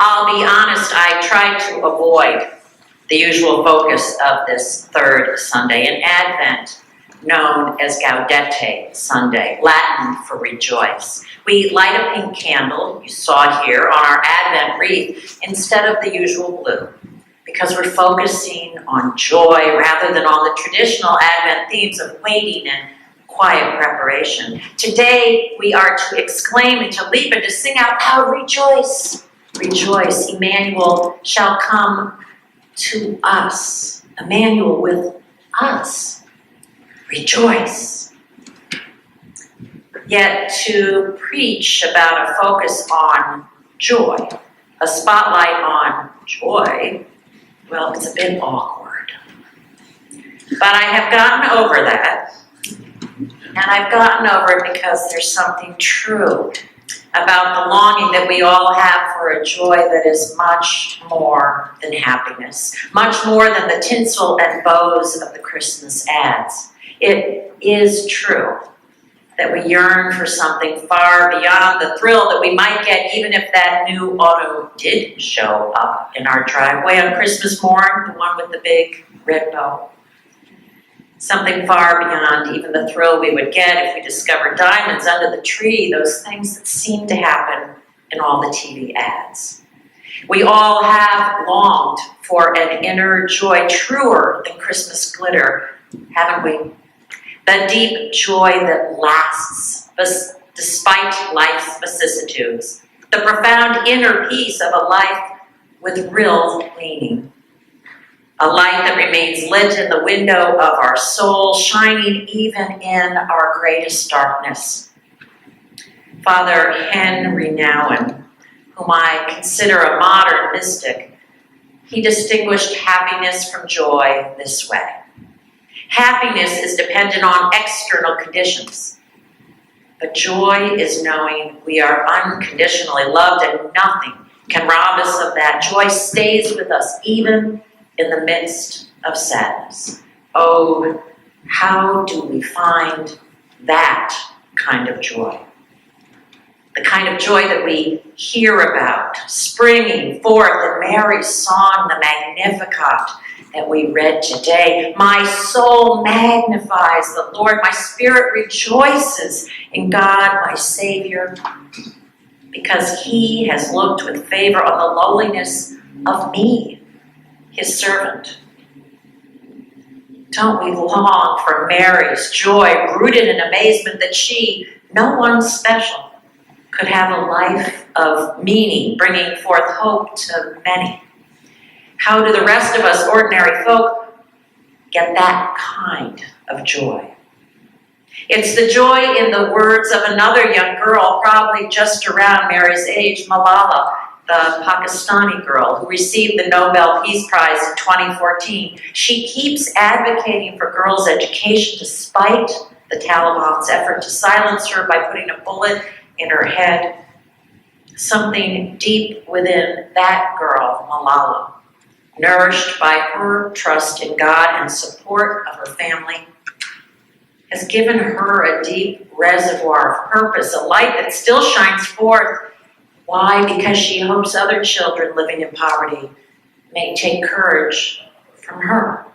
I'll be honest, I tried to avoid the usual focus of this third Sunday in Advent, known as Gaudete Sunday, Latin for rejoice. We light a pink candle, you saw here, on our Advent wreath instead of the usual blue, because we're focusing on joy rather than on the traditional Advent themes of waiting and quiet preparation. Today, we are to exclaim and to leap and to sing out loud, rejoice, rejoice. Emmanuel shall come to us. Emmanuel with us. Rejoice. Yet to preach about a focus on joy, a spotlight on joy, well, it's a bit awkward. But I have gotten over that. And I've gotten over it because there's something true about the longing that we all have for a joy that is much more than happiness, much more than the tinsel and bows of the Christmas ads. It is true that we yearn for something far beyond the thrill that we might get even if that new auto did show up in our driveway on Christmas morn, the one with the big red bow. Something far beyond even the thrill we would get if we discovered diamonds under the tree, those things that seem to happen in all the TV ads. We all have longed for an inner joy truer than Christmas glitter, haven't we? The deep joy that lasts despite life's vicissitudes. The profound inner peace of a life with real meaning. A light that remains lit in the window of our soul, shining even in our greatest darkness. Father Henry Nouwen, whom I consider a modern mystic, he distinguished happiness from joy this way. Happiness is dependent on external conditions, but joy is knowing we are unconditionally loved and nothing can rob us of that. Joy stays with us even in the midst of sadness. Oh, how do we find that kind of joy? The kind of joy that we hear about, springing forth in Mary's song, the Magnificat, that we read today. My soul magnifies the Lord. My spirit rejoices in God, my Savior, because he has looked with favor on the lowliness of me, his servant. Don't we long for Mary's joy, rooted in amazement that she, no one special, could have a life of meaning, bringing forth hope to many? How do the rest of us ordinary folk get that kind of joy? It's the joy in the words of another young girl, probably just around Mary's age, Malala, the Pakistani girl who received the Nobel Peace Prize in 2014. She keeps advocating for girls' education despite the Taliban's effort to silence her by putting a bullet in her head. Something deep within that girl, Malala, nourished by her trust in God and support of her family, has given her a deep reservoir of purpose, a light that still shines forth. Why? Because she hopes other children living in poverty may take courage from her.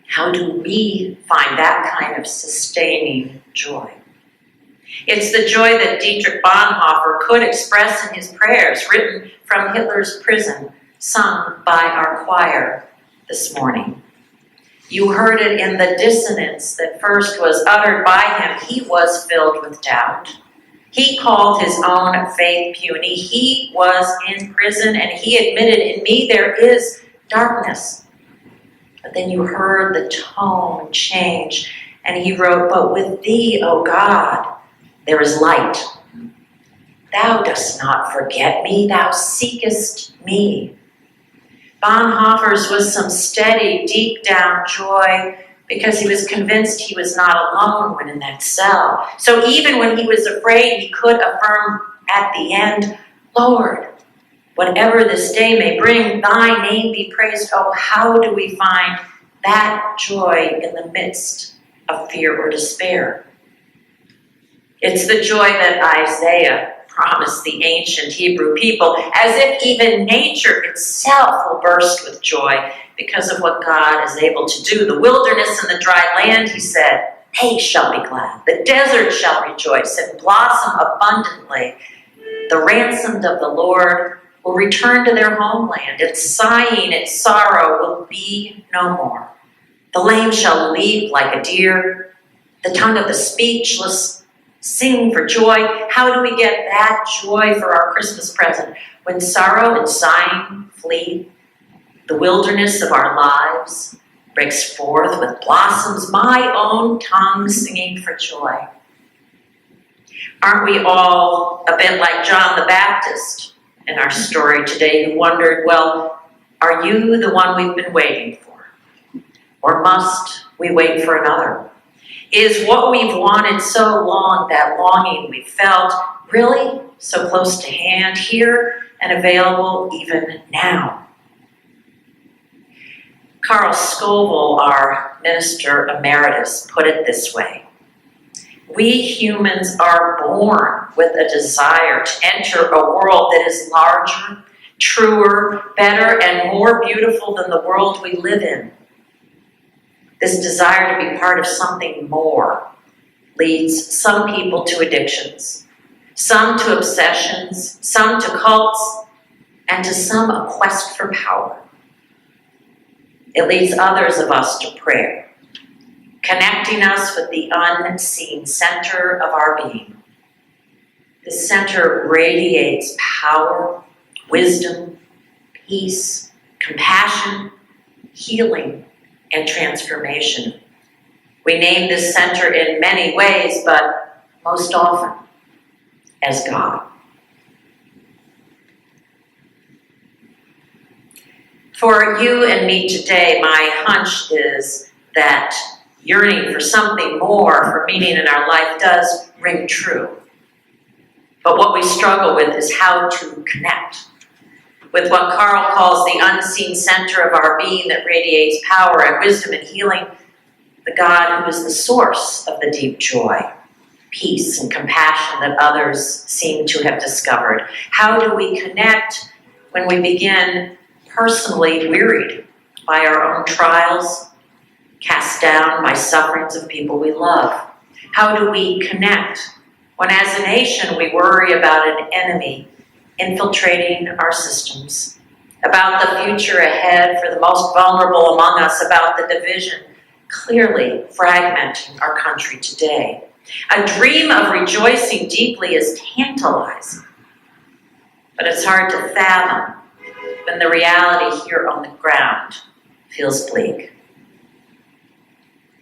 How do we find that kind of sustaining joy? It's the joy that Dietrich Bonhoeffer could express in his prayers, written from Hitler's prison, sung by our choir this morning. You heard it in the dissonance that first was uttered by him. He was filled with doubt. He called his own faith puny. He was in prison and he admitted, in me there is darkness. But then you heard the tone change and he wrote, but with thee, O God, there is light. Thou dost not forget me, thou seekest me. Bonhoeffer's was some steady, deep down joy because he was convinced he was not alone when in that cell. So even when he was afraid, he could affirm at the end, Lord, whatever this day may bring, thy name be praised. Oh, how do we find that joy in the midst of fear or despair? It's the joy that Isaiah promised the ancient Hebrew people, as if even nature itself will burst with joy because of what God is able to do. The wilderness and the dry land, he said, they shall be glad. The desert shall rejoice and blossom abundantly. The ransomed of the Lord will return to their homeland, and sighing and sorrow will be no more. The lame shall leap like a deer, the tongue of the speechless sing for joy. How do we get that joy for our Christmas present? When sorrow and sighing flee, the wilderness of our lives breaks forth with blossoms, my own tongue singing for joy. Aren't we all a bit like John the Baptist in our story today, who wondered, well, are you the one we've been waiting for? Or must we wait for another? Is what we've wanted so long, that longing we felt, really so close to hand, here and available even now? Carl Scoville, our minister emeritus, put it this way: we humans are born with a desire to enter a world that is larger, truer, better, and more beautiful than the world we live in. This desire to be part of something more leads some people to addictions, some to obsessions, some to cults, and to some a quest for power. It leads others of us to prayer, connecting us with the unseen center of our being. This center radiates power, wisdom, peace, compassion, healing, and transformation. We name this center in many ways, but most often as God. For you and me today, my hunch is that yearning for something more, for meaning in our life, does ring true. But what we struggle with is how to connect with what Carl calls the unseen center of our being that radiates power and wisdom and healing, the God who is the source of the deep joy, peace, and compassion that others seem to have discovered. How do we connect when we begin personally wearied by our own trials, cast down by sufferings of people we love? How do we connect when, as a nation, we worry about an enemy infiltrating our systems, about the future ahead for the most vulnerable among us, about the division clearly fragmenting our country today? A dream of rejoicing deeply is tantalizing, but it's hard to fathom when the reality here on the ground feels bleak.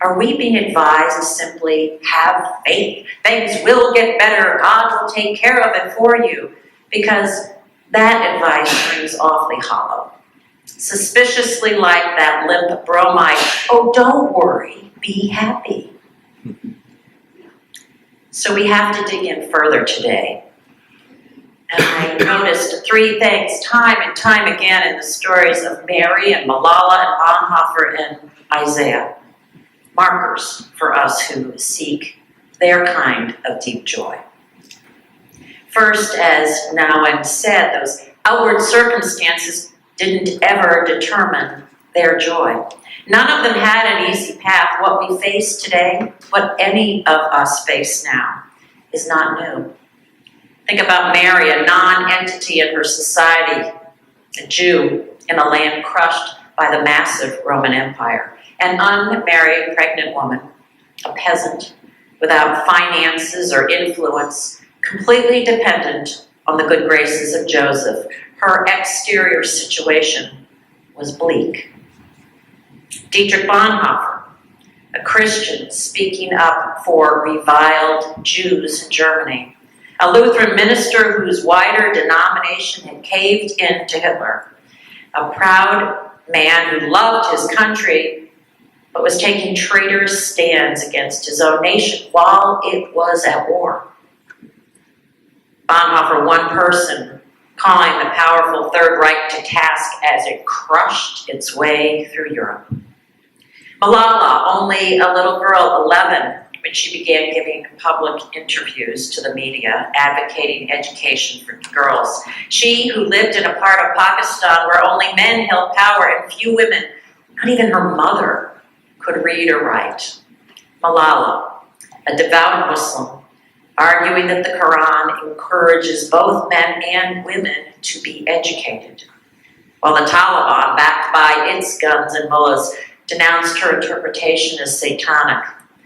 Are we being advised to simply have faith? Things will get better. God will take care of it for you. Because that advice rings awfully hollow. Suspiciously like that limp bromide, oh, don't worry, be happy. So we have to dig in further today. And I noticed three things time and time again in the stories of Mary and Malala and Bonhoeffer and Isaiah. Markers for us who seek their kind of deep joy. First, as Noam said, those outward circumstances didn't ever determine their joy. None of them had an easy path. What we face today, what any of us face now, is not new. Think about Mary, a non-entity in her society, a Jew in a land crushed by the massive Roman Empire, an unmarried pregnant woman, a peasant without finances or influence, completely dependent on the good graces of Joseph. Her exterior situation was bleak. Dietrich Bonhoeffer, a Christian speaking up for reviled Jews in Germany, a Lutheran minister whose wider denomination had caved in to Hitler, a proud man who loved his country but was taking traitorous stands against his own nation while it was at war. Bonhoeffer, one person, calling the powerful Third Reich to task as it crushed its way through Europe. Malala, only a little girl, 11, when she began giving public interviews to the media, advocating education for girls. She, who lived in a part of Pakistan where only men held power and few women, not even her mother, could read or write. Malala, a devout Muslim, arguing that the Quran encourages both men and women to be educated, while the Taliban, backed by its guns and mullahs, denounced her interpretation as satanic.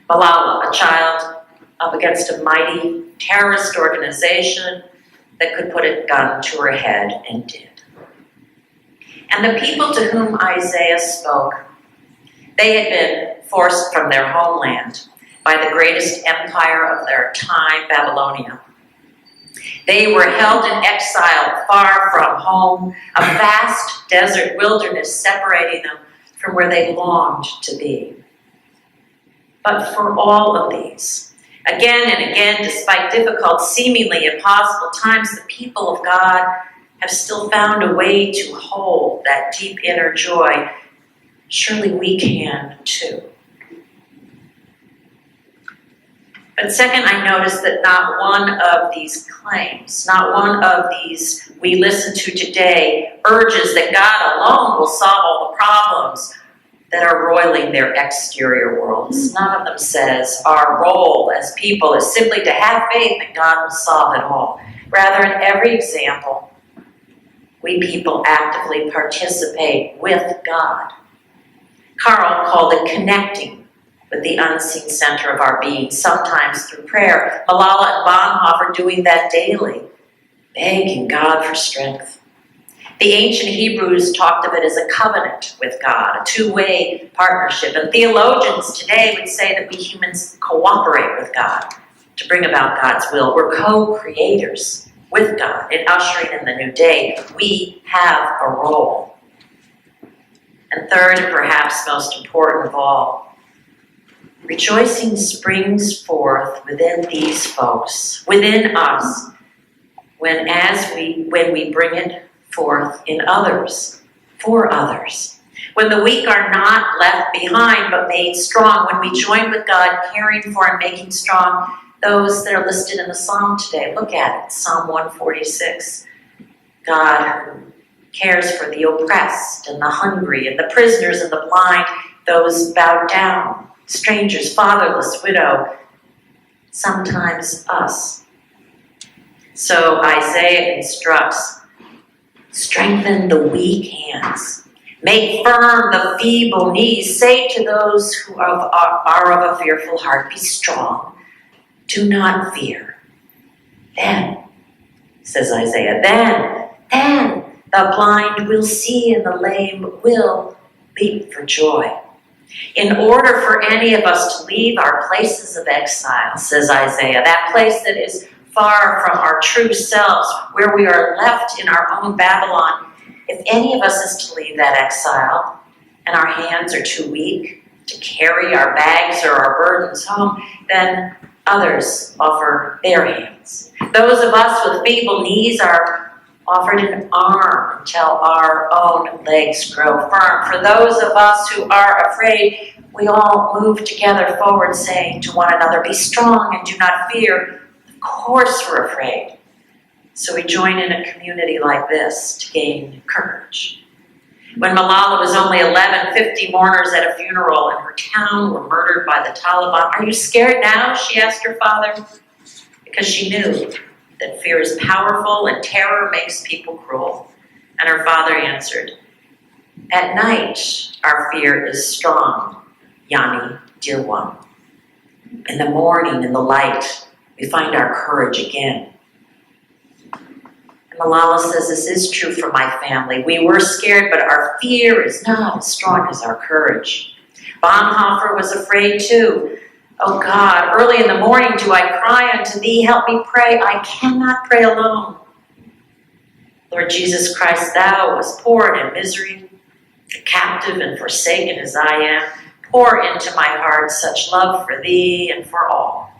Malala, a child up against a mighty terrorist organization that could put a gun to her head, and did. And the people to whom Isaiah spoke, they had been forced from their homeland by the greatest empire of their time, Babylonia. They were held in exile far from home, a vast desert wilderness separating them from where they longed to be. But for all of these, again and again, despite difficult, seemingly impossible times, the people of God have still found a way to hold that deep inner joy. Surely we can too. But second, I noticed that not one of these claims, not one of these we listen to today, urges that God alone will solve all the problems that are roiling their exterior worlds. None of them says our role as people is simply to have faith that God will solve it all. Rather, in every example, we people actively participate with God. Carl called it connecting with the unseen center of our being, sometimes through prayer. Malala and Bonhoeffer doing that daily, begging God for strength. The ancient Hebrews talked of it as a covenant with God, a two-way partnership. And theologians today would say that we humans cooperate with God to bring about God's will. We're co-creators with God in ushering in the new day. We have a role. And third, and perhaps most important of all, rejoicing springs forth within these folks, within us, when we bring it forth in others, for others. When the weak are not left behind but made strong, when we join with God, caring for and making strong those that are listed in the psalm today. Look at it, Psalm 146. God who cares for the oppressed and the hungry and the prisoners and the blind, those bowed down, strangers, fatherless, widow, sometimes us. So Isaiah instructs, strengthen the weak hands. Make firm the feeble knees. Say to those who are of a fearful heart, be strong. Do not fear. Then, says Isaiah, then the blind will see and the lame will leap for joy. In order for any of us to leave our places of exile, says Isaiah, that place that is far from our true selves, where we are left in our own Babylon, if any of us is to leave that exile and our hands are too weak to carry our bags or our burdens home, then others offer their hands. Those of us with feeble knees are offered an arm until our own legs grow firm. For those of us who are afraid, we all move together forward, saying to one another, be strong and do not fear. Of course we're afraid. So we join in a community like this to gain courage. When Malala was only 11, 50 mourners at a funeral in her town were murdered by the Taliban. Are you scared now? She asked her father. Because she knew that fear is powerful and terror makes people cruel. And her father answered, at night our fear is strong, Yani, dear one. In the morning, in the light, we find our courage again. And Malala says, this is true for my family. We were scared, but our fear is not as strong as our courage. Bonhoeffer was afraid too. Oh God, early in the morning do I cry unto thee, help me pray. I cannot pray alone. Lord Jesus Christ, thou wast poor and in misery, captive and forsaken as I am. Pour into my heart such love for thee and for all,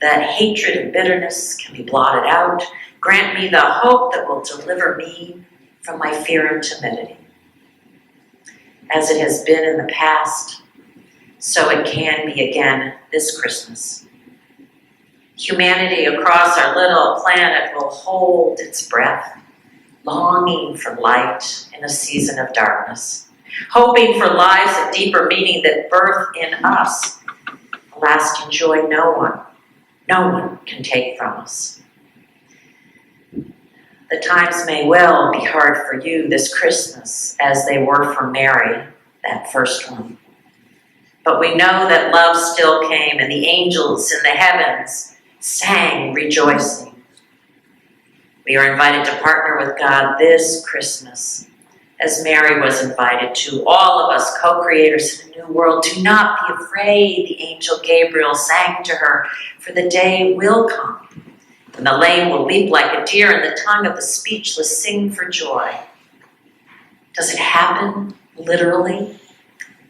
that hatred and bitterness can be blotted out. Grant me the hope that will deliver me from my fear and timidity. As it has been in the past, so it can be again this Christmas. Humanity across our little planet will hold its breath, longing for light in a season of darkness, hoping for lives of deeper meaning that birth in us a lasting joy no one can take from us. The times may well be hard for you this Christmas as they were for Mary, that first one. But we know that love still came and the angels in the heavens sang rejoicing. We are invited to partner with God this Christmas as Mary was invited to. All of us co-creators in a new world, do not be afraid, the angel Gabriel sang to her, for the day will come when the lame will leap like a deer and the tongue of the speechless sing for joy. Does it happen literally?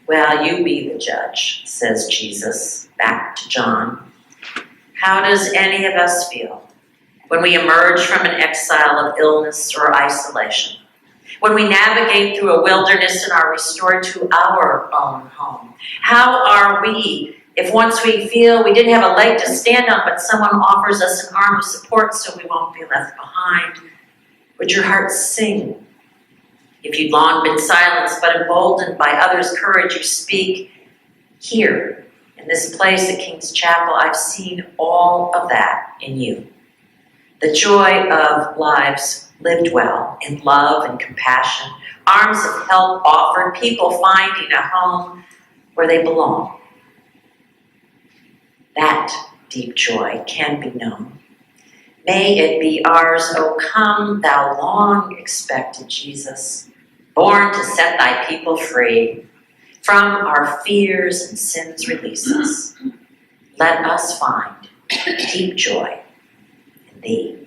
Well, you be the judge, says Jesus back to John. How does any of us feel when we emerge from an exile of illness or isolation? When we navigate through a wilderness and are restored to our own home? How are we if once we feel we didn't have a leg to stand on, but someone offers us an arm of support so we won't be left behind? Would your heart sing? If you'd long been silenced but emboldened by others' courage, you speak. Here, in this place at King's Chapel, I've seen all of that in you. The joy of lives lived well, in love and compassion, arms of help offered, people finding a home where they belong. That deep joy can be known. May it be ours, O come, thou long expected Jesus, born to set thy people free. From our fears and sins release us. Let us find deep joy in thee.